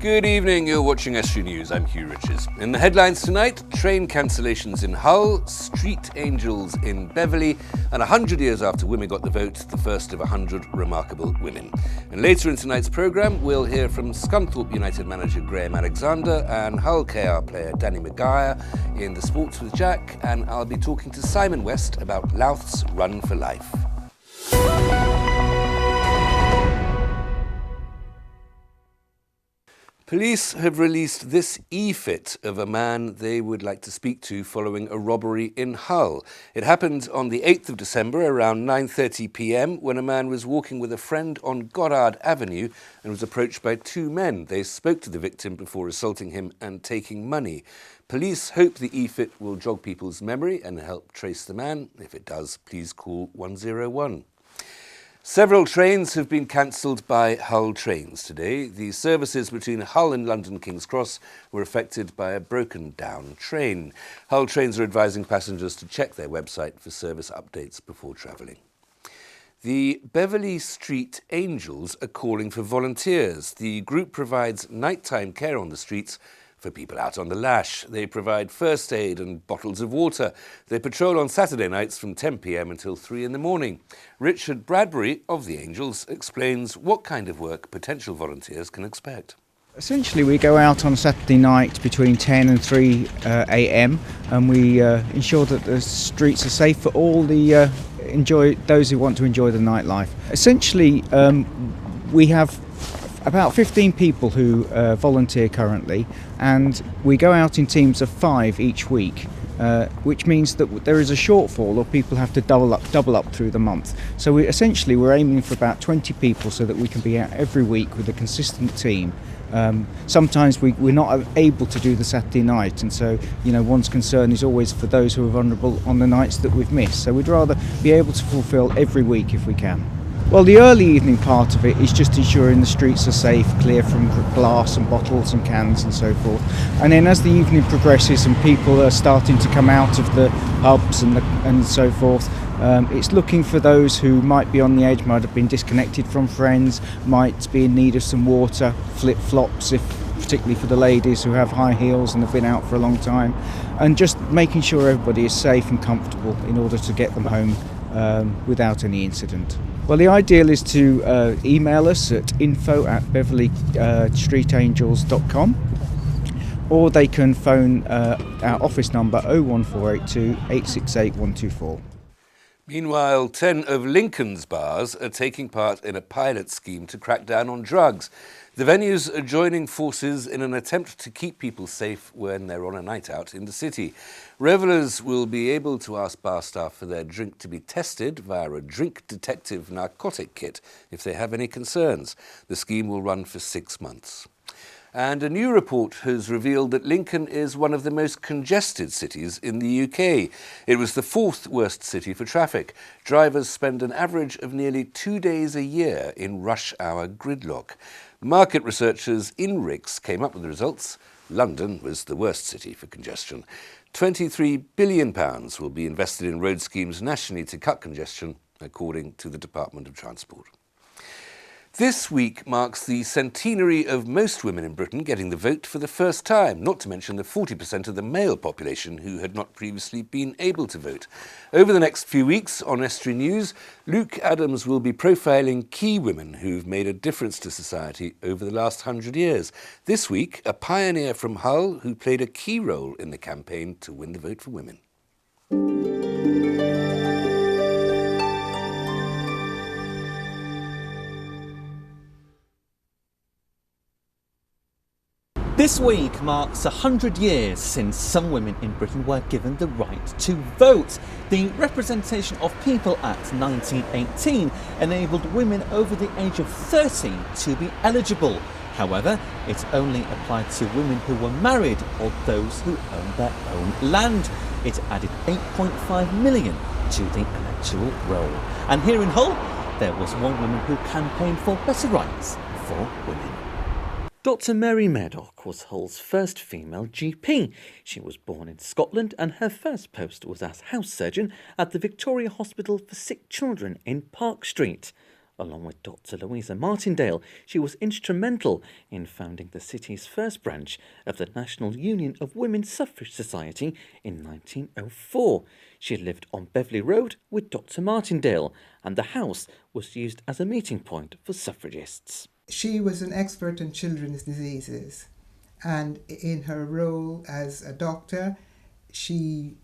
Good evening, you're watching Estuary News, I'm Hugh. In the headlines tonight, train cancellations in Hull, street angels in Beverley, and 100 years after women got the vote, the first of 100 remarkable women. And later in tonight's programme, we'll hear from Scunthorpe United manager Graham Alexander and Hull KR player Danny Maguire in the Sports with Jack, and I'll be talking to Simon West about Louth's Run for Life. Police have released this e-fit of a man they would like to speak to following a robbery in Hull. It happened on the 8th of December around 9:30 p.m. when a man was walking with a friend on Goddard Avenue and was approached by two men. They spoke to the victim before assaulting him and taking money. Police hope the e-fit will jog people's memory and help trace the man. If it does, please call 101. Several trains have been cancelled by Hull Trains today. The services between Hull and London King's Cross were affected by a broken-down train. Hull Trains are advising passengers to check their website for service updates before travelling. The Beverley Street Angels are calling for volunteers. The group provides nighttime care on the streets for people out on the lash. They provide first aid and bottles of water. They patrol on Saturday nights from 10 p.m. until 3 in the morning. Richard Bradbury of the Angels explains what kind of work potential volunteers can expect. Essentially, we go out on Saturday night between 10 and 3 a.m. and we ensure that the streets are safe for all the those who want to enjoy the nightlife. Essentially, we have about 15 people who volunteer currently, and we go out in teams of 5 each week, which means that there is a shortfall, or people have to double up through the month. So we're aiming for about 20 people so that we can be out every week with a consistent team. Sometimes we're not able to do the Saturday night, and so one's concern is always for those who are vulnerable on the nights that we've missed. So we'd rather be able to fulfil every week if we can. Well, the early evening part of it is just ensuring the streets are safe, clear from glass and bottles and cans and so forth. And then as the evening progresses and people are starting to come out of the pubs and so forth, it's looking for those who might be on the edge, might have been disconnected from friends, might be in need of some water, flip-flops, particularly for the ladies who have high heels and have been out for a long time, and just making sure everybody is safe and comfortable in order to get them home without any incident. Well, the ideal is to email us at info@beverleystreetangels.com, or they can phone our office number 01482 868 124. Meanwhile, 10 of Lincoln's bars are taking part in a pilot scheme to crack down on drugs. The venues are joining forces in an attempt to keep people safe when they're on a night out in the city. Revellers will be able to ask bar staff for their drink to be tested via a drink detective narcotic kit if they have any concerns. The scheme will run for 6 months. And a new report has revealed that Lincoln is one of the most congested cities in the UK. It was the 4th worst city for traffic. Drivers spend an average of nearly 2 days a year in rush hour gridlock. Market researchers INRIX came up with the results. London was the worst city for congestion. £23 billion will be invested in road schemes nationally to cut congestion, according to the Department of Transport. This week marks the centenary of most women in Britain getting the vote for the first time, not to mention the 40% of the male population who had not previously been able to vote. Over the next few weeks on Estuary News, Luke Adams will be profiling key women who've made a difference to society over the last 100 years. This week, a pioneer from Hull who played a key role in the campaign to win the vote for women. This week marks 100 years since some women in Britain were given the right to vote. The Representation of People Act 1918 enabled women over the age of 30 to be eligible. However, it only applied to women who were married or those who owned their own land. It added 8.5 million to the electoral roll. And here in Hull, there was one woman who campaigned for better rights for women. Dr Mary Murdoch was Hull's first female GP. She was born in Scotland and her first post was as house surgeon at the Victoria Hospital for Sick Children in Park Street. Along with Dr. Louisa Martindale, she was instrumental in founding the city's first branch of the National Union of Women's Suffrage Society in 1904. She lived on Beverley Road with Dr. Martindale, and the house was used as a meeting point for suffragists. She was an expert in children's diseases, and in her role as a doctor, she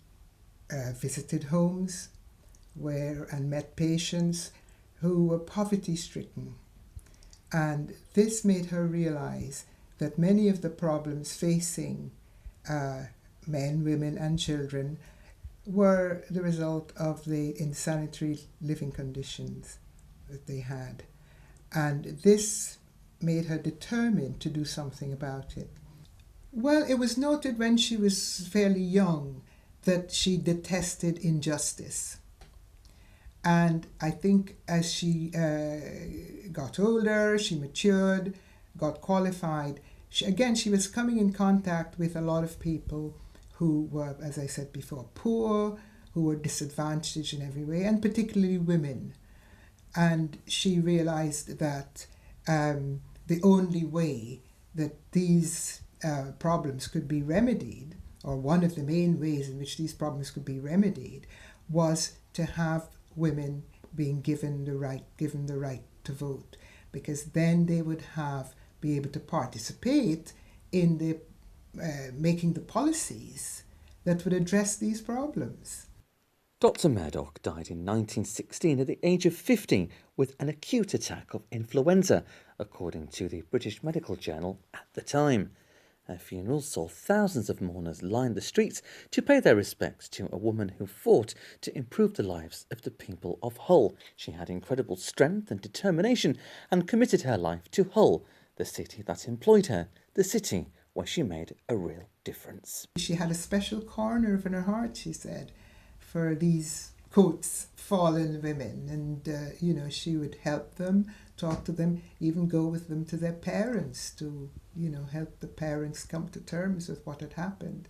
visited homes and met patients who were poverty-stricken. And this made her realize that many of the problems facing men, women and children were the result of the insanitary living conditions that they had. And this made her determined to do something about it. Well, it was noted when she was fairly young that she detested injustice. And I think as she got older, she matured, got qualified, she was coming in contact with a lot of people who were, as I said before, poor, who were disadvantaged in every way, and particularly women. And she realized that the only way that these problems could be remedied, or one of the main ways in which these problems could be remedied, was to have women being given the right to vote, because then they would be able to participate in the making the policies that would address these problems. Dr. Murdoch died in 1916 at the age of 50 with an acute attack of influenza, according to the British Medical Journal at the time. Her funeral saw thousands of mourners line the streets to pay their respects to a woman who fought to improve the lives of the people of Hull. She had incredible strength and determination and committed her life to Hull, the city that employed her, the city where she made a real difference. She had a special corner in her heart, she said, for these, quotes, fallen women. And, she would help them, talk to them, even go with them to their parents to, help the parents come to terms with what had happened.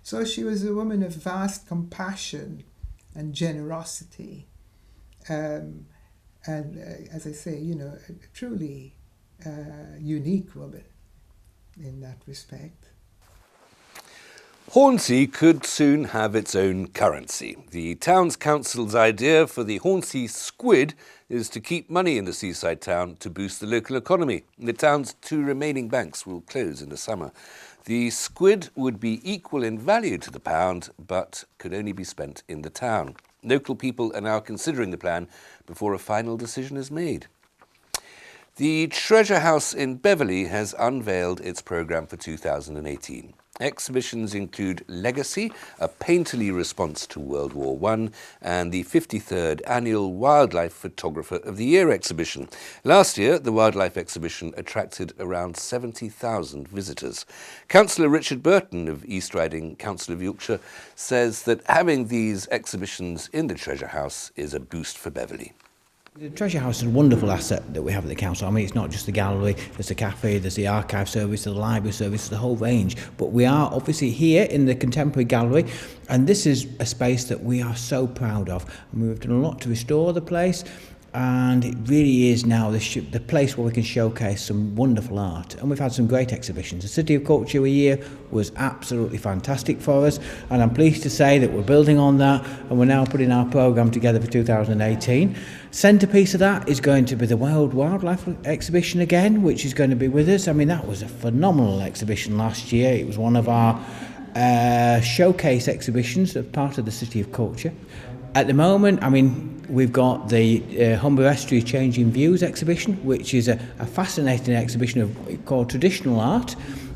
So she was a woman of vast compassion and generosity. And as I say, a truly unique woman in that respect. Hornsey could soon have its own currency. The town's council's idea for the Hornsey squid is to keep money in the seaside town to boost the local economy. The town's 2 remaining banks will close in the summer. The squid would be equal in value to the pound, but could only be spent in the town. Local people are now considering the plan before a final decision is made. The Treasure House in Beverley has unveiled its programme for 2018. Exhibitions include Legacy, a painterly response to World War I, and the 53rd Annual Wildlife Photographer of the Year exhibition. Last year, the wildlife exhibition attracted around 70,000 visitors. Councillor Richard Burton of East Riding Council of Yorkshire says that having these exhibitions in the Treasure House is a boost for Beverley. The Treasure House is a wonderful asset that we have at the council. I mean, it's not just the gallery, there's the cafe, there's the archive service, the library service, the whole range. But we are obviously here in the Contemporary Gallery, and this is a space that we are so proud of. And we've done a lot to restore the place, and it really is now the place where we can showcase some wonderful art. And we've had some great exhibitions. The City of Culture year was absolutely fantastic for us, and I'm pleased to say that we're building on that, and we're now putting our programme together for 2018. Centrepiece of that is going to be the World Wildlife Exhibition again, which is going to be with us. I mean, that was a phenomenal exhibition last year. It was one of our showcase exhibitions as part of the City of Culture. At the moment, I mean, we've got the Humber Estuary Changing Views exhibition, which is a fascinating exhibition of called traditional art,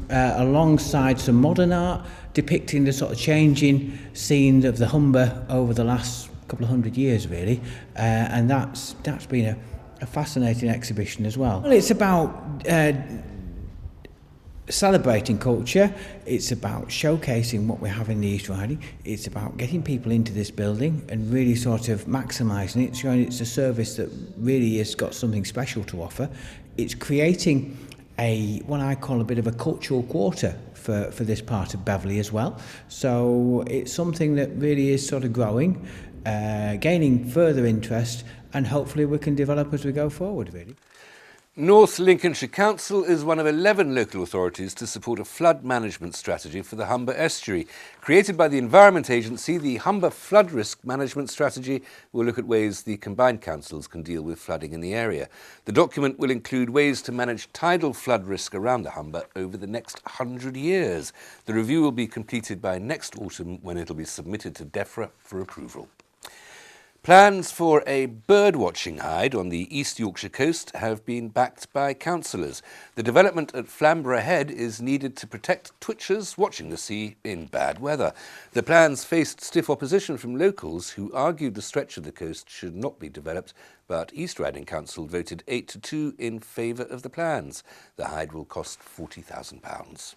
alongside some modern art, depicting the sort of changing scene of the Humber over the last couple of 100 years, really, and that's been a fascinating exhibition as well. Well, it's about celebrating culture, it's about showcasing what we have in the East Riding, it's about getting people into this building and really sort of maximising it, showing it's a service that really has got something special to offer. It's creating what I call a bit of a cultural quarter for this part of Beverley as well. So it's something that really is sort of growing, gaining further interest, and hopefully we can develop as we go forward, really. North Lincolnshire Council is one of 11 local authorities to support a flood management strategy for the Humber Estuary. Created by the Environment Agency, the Humber Flood Risk Management Strategy will look at ways the combined councils can deal with flooding in the area. The document will include ways to manage tidal flood risk around the Humber over the next 100 years. The review will be completed by next autumn, when it will be submitted to DEFRA for approval. Plans for a bird-watching hide on the East Yorkshire coast have been backed by councillors. The development at Flamborough Head is needed to protect twitchers watching the sea in bad weather. The plans faced stiff opposition from locals who argued the stretch of the coast should not be developed, but East Riding Council voted 8-2 in favour of the plans. The hide will cost £40,000.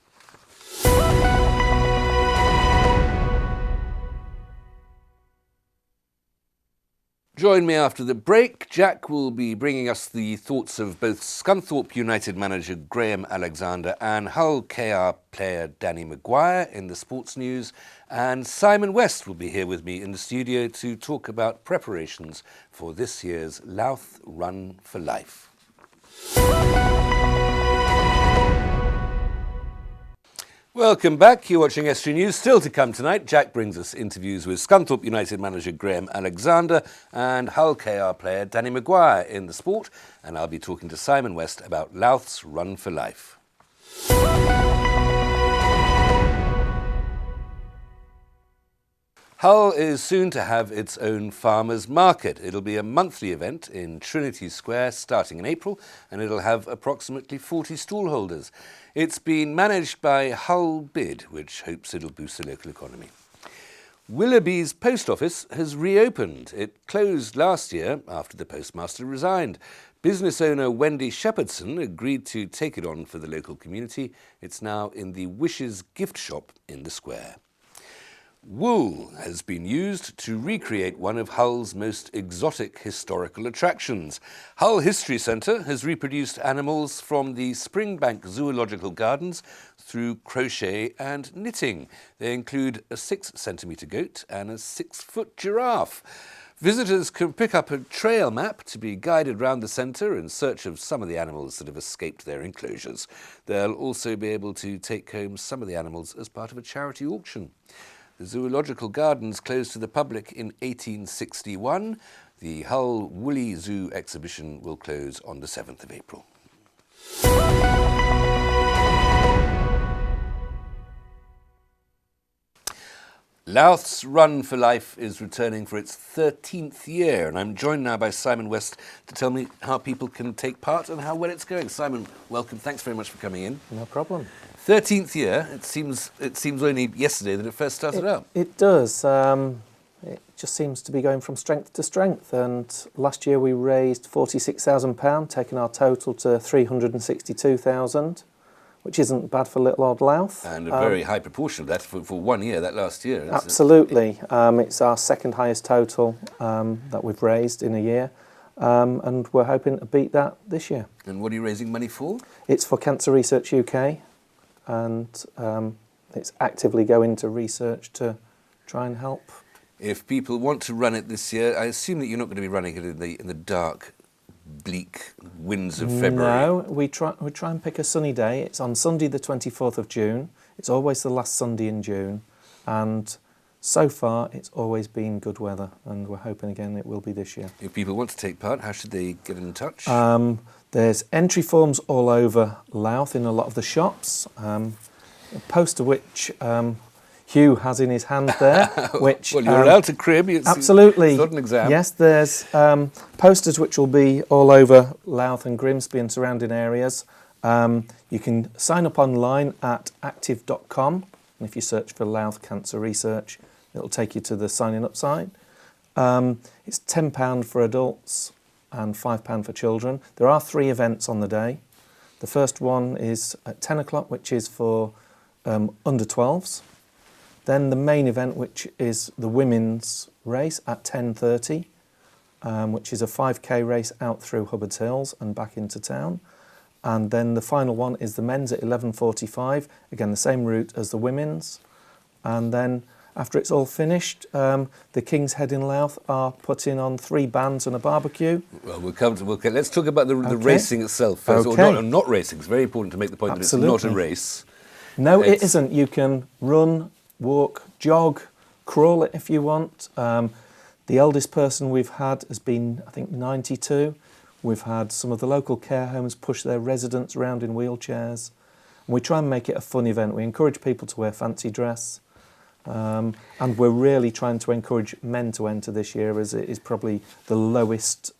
Join me after the break. Jack will be bringing us the thoughts of both Scunthorpe United manager Graham Alexander and Hull KR player Danny Maguire in the sports news. And Simon West will be here with me in the studio to talk about preparations for this year's Louth Run for Life. Welcome back. You're watching Estuary News. Still to come tonight, Jack brings us interviews with Scunthorpe United manager Graham Alexander and Hull KR player Danny Maguire in the sport. And I'll be talking to Simon West about Louth's Run for Life. Hull is soon to have its own farmers' market. It'll be a monthly event in Trinity Square starting in April, and it'll have approximately 40 stallholders. It's been managed by Hull Bid, which hopes it'll boost the local economy. Willoughby's post office has reopened. It closed last year after the postmaster resigned. Business owner Wendy Shepherdson agreed to take it on for the local community. It's now in the Wishes gift shop in the square. Wool has been used to recreate one of Hull's most exotic historical attractions. Hull History Centre has reproduced animals from the Springbank Zoological Gardens through crochet and knitting. They include a 6-centimetre goat and a 6-foot giraffe. Visitors can pick up a trail map to be guided round the centre in search of some of the animals that have escaped their enclosures. They'll also be able to take home some of the animals as part of a charity auction. The Zoological Gardens closed to the public in 1861. The Hull Woolly Zoo exhibition will close on the 7th of April. Louth's Run for Life is returning for its 13th year, and I'm joined now by Simon West to tell me how people can take part and how well it's going. Simon, welcome. Thanks very much for coming in. No problem. 13th year. It seems only yesterday that it first started out. It does. It just seems to be going from strength to strength. And last year we raised £46,000, taking our total to £362,000, which isn't bad for little old Louth. And a very high proportion of that for 1 year, that last year. Absolutely. It's our second highest total that we've raised in a year. And we're hoping to beat that this year. And what are you raising money for? It's for Cancer Research UK. And it's actively going to research to try and help. If people want to run it this year, I assume that you're not going to be running it in the dark, bleak winds of February. No, we try and pick a sunny day. It's on Sunday the 24th of June. It's always the last Sunday in June, and so far it's always been good weather, and we're hoping again it will be this year. If people want to take part, how should they get in touch? There's entry forms all over Louth in a lot of the shops, a poster which Hugh has in his hand there. Which, well, you're allowed to crib. Absolutely. It's not an exam. Yes, there's posters which will be all over Louth and Grimsby and surrounding areas. You can sign up online at active.com, and if you search for Louth Cancer Research, it'll take you to the signing up site. It's £10 for adults and £5 for children. There are 3 events on the day. The first one is at 10 o'clock, which is for under 12s. Then the main event, which is the women's race at 10:30, which is a 5k race out through Hubbard's Hills and back into town. And then the final one is the men's at 11:45, again the same route as the women's. And then after it's all finished, the King's Head in Louth are putting on 3 bands and a barbecue. Well, let's talk about the Okay. racing itself first. Okay. Or not racing. It's very important to make the point Absolutely. that it's not a race. No, it isn't. You can run, walk, jog, crawl it if you want. The eldest person we've had has been, I think, 92. We've had some of the local care homes push their residents around in wheelchairs. And we try and make it a fun event. We encourage people to wear fancy dress. And we're really trying to encourage men to enter this year, as it is probably the lowest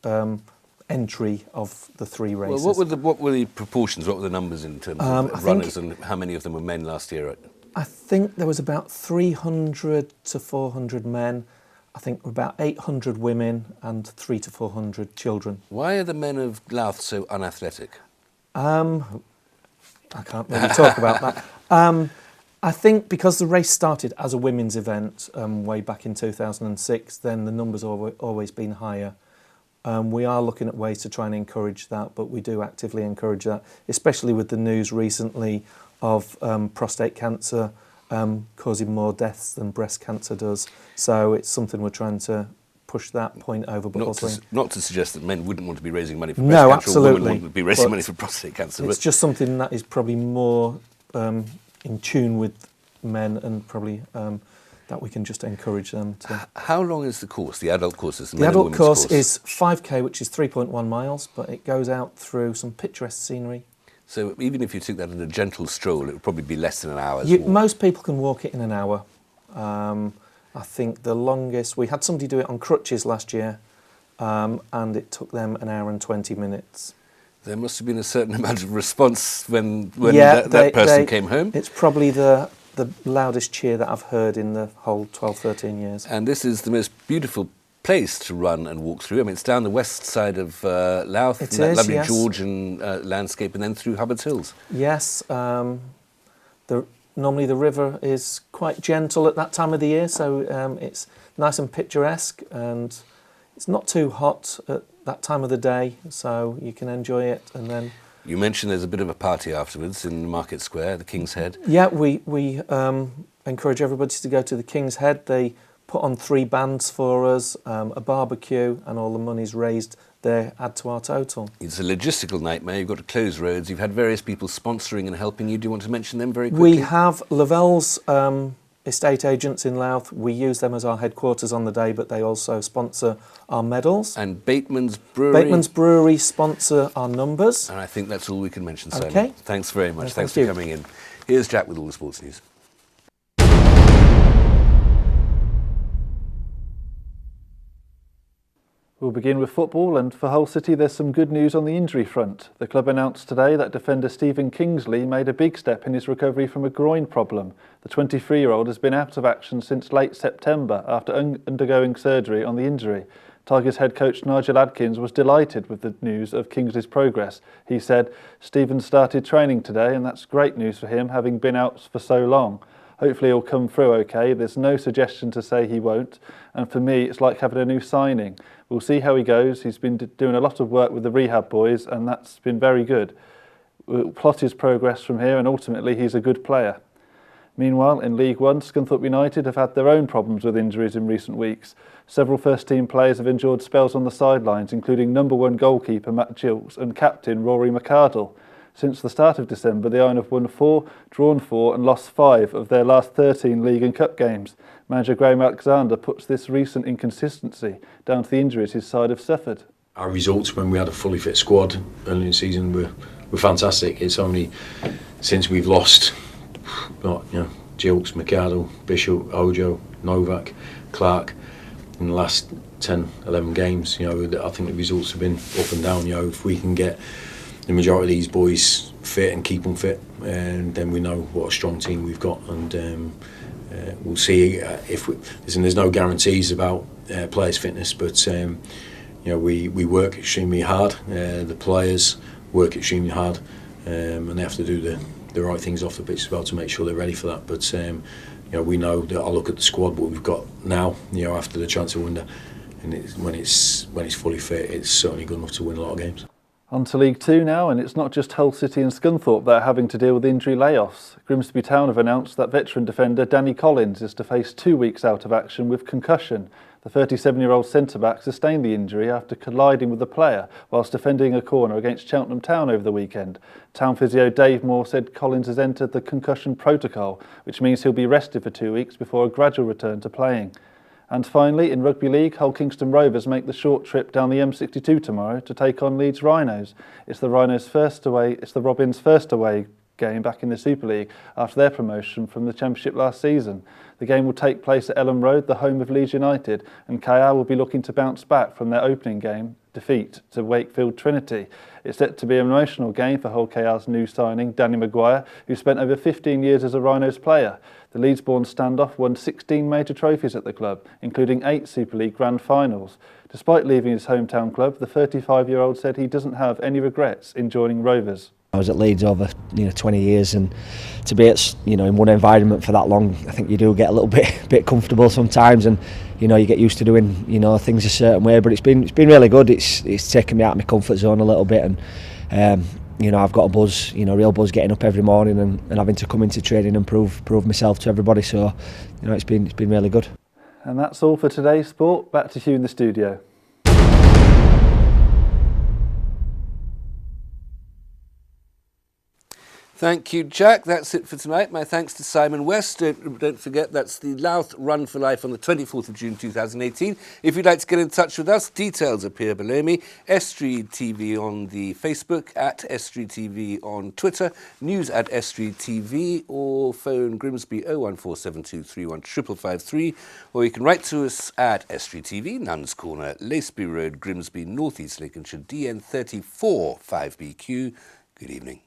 entry of the 3 races. Well, what were the proportions? What were the numbers in terms of runners, and how many of them were men last year? I think there was about 300 to 400 men. I think about 800 women and 300 to 400 children. Why are the men of Louth so unathletic? I can't really talk about that. I think because the race started as a women's event way back in 2006, then the numbers have always been higher. We are looking at ways to try and encourage that, but we do actively encourage that, especially with the news recently of prostate cancer causing more deaths than breast cancer does. So it's something we're trying to push that point over. But not to suggest that men wouldn't want to be raising money for breast no, cancer, absolutely. or women would be raising money for prostate cancer. It's just something that is probably more in tune with men, and probably that we can just encourage them to. How long is the course, the adult course? The adult course is 5k, which is 3.1 miles, but it goes out through some picturesque scenery. So even if you took that in a gentle stroll, it would probably be less than an hour's walk. Most people can walk it in an hour. I think the longest, we had somebody do it on crutches last year, and it took them an hour and 20 minutes. There must have been a certain amount of response when that person came home. It's probably the loudest cheer that I've heard in the whole 12, 13 years. And this is the most beautiful place to run and walk through. I mean, it's down the west side of Louth, It that is, lovely yes. Georgian landscape, and then through Hubbard's Hills. Yes, normally the river is quite gentle at that time of the year, so it's nice and picturesque, and it's not too hot at that time of the day, so you can enjoy it. And then you mentioned there's a bit of a party afterwards in Market Square, the King's Head. Yeah, we encourage everybody to go to the King's Head. They put on 3 bands for us, a barbecue, and all the money's raised there add to our total. It's a logistical nightmare. You've got to close roads. You've had various people sponsoring and helping you. Do you want to mention them very quickly? We have Lavelle's estate agents in Louth. We use them as our headquarters on the day, but they also sponsor our medals. And Bateman's Brewery. Bateman's Brewery sponsor our numbers. And I think that's all we can mention, Simon. Okay. Thanks very much. Thanks thank for coming in. Here's Jack with all the sports news. We'll begin with football, and for Hull City there's some good news on the injury front. The club announced today that defender Stephen Kingsley made a big step in his recovery from a groin problem. The 23-year-old has been out of action since late September after undergoing surgery on the injury. Tigers head coach Nigel Adkins was delighted with the news of Kingsley's progress. He said, "Stephen started training today and that's great news for him, having been out for so long. Hopefully he'll come through okay. There's no suggestion to say he won't. And for me, it's like having a new signing. We'll see how he goes. He's been doing a lot of work with the rehab boys and that's been very good. We'll plot his progress from here and ultimately he's a good player." Meanwhile, in League One, Scunthorpe United have had their own problems with injuries in recent weeks. Several first-team players have endured spells on the sidelines, including #1 goalkeeper Matt Gilks and captain Rory McArdle. Since the start of December, the Iron have won 4, drawn 4 and lost 5 of their last 13 league and cup games. Manager Graham Alexander puts this recent inconsistency down to the injuries his side have suffered. Our results when we had a fully fit squad early in the season were fantastic. It's only since we've lost Gilks, McArdle, Bishop, Ojo, Novak, Clark in the last 10, 11 games. I think the results have been up and down. If we can get the majority of these boys fit and keep them fit, and then we know what a strong team we've got, and we'll see if there's no guarantees about players' fitness, but we work extremely hard. The players work extremely hard, and they have to do the right things off the pitch as well to make sure they're ready for that. But we know that I look at the squad what we've got now. After the transfer window, and when it's fully fit, it's certainly good enough to win a lot of games. On to League Two now, and it's not just Hull City and Scunthorpe that are having to deal with injury layoffs. Grimsby Town have announced that veteran defender Danny Collins is to face 2 weeks out of action with concussion. The 37-year-old centre-back sustained the injury after colliding with a player whilst defending a corner against Cheltenham Town over the weekend. Town physio Dave Moore said Collins has entered the concussion protocol, which means he'll be rested for 2 weeks before a gradual return to playing. And finally, in Rugby League, Hull Kingston Rovers make the short trip down the M62 tomorrow to take on Leeds Rhinos. It's the Robins' first away game back in the Super League after their promotion from the Championship last season. The game will take place at Elland Road, the home of Leeds United, and KR will be looking to bounce back from their opening game defeat to Wakefield Trinity. It's set to be an emotional game for Hull KR's new signing, Danny Maguire, who spent over 15 years as a Rhinos player. The Leeds-born standoff won 16 major trophies at the club, including 8 Super League grand finals. Despite leaving his hometown club, the 35-year-old said he doesn't have any regrets in joining Rovers. I was at Leeds over 20 years, and to be at in one environment for that long, I think you do get a little bit comfortable sometimes, and you get used to doing things a certain way. But it's been really good. It's taken me out of my comfort zone a little bit, and I've got a buzz, real buzz, getting up every morning and having to come into training and prove myself to everybody. So it's been really good. And that's all for today's sport. Back to Hugh in the studio. Thank you, Jack. That's it for tonight. My thanks to Simon West. Don't forget, that's the Louth Run for Life on the 24th of June 2018. If you'd like to get in touch with us, details appear below me. Estuary TV on the Facebook, at Estuary TV on Twitter, news at Estuary TV, or phone Grimsby 01472315553, or you can write to us at Estuary TV, Nuns Corner, Laceby Road, Grimsby, North East Lincolnshire, DN34 5BQ. Good evening.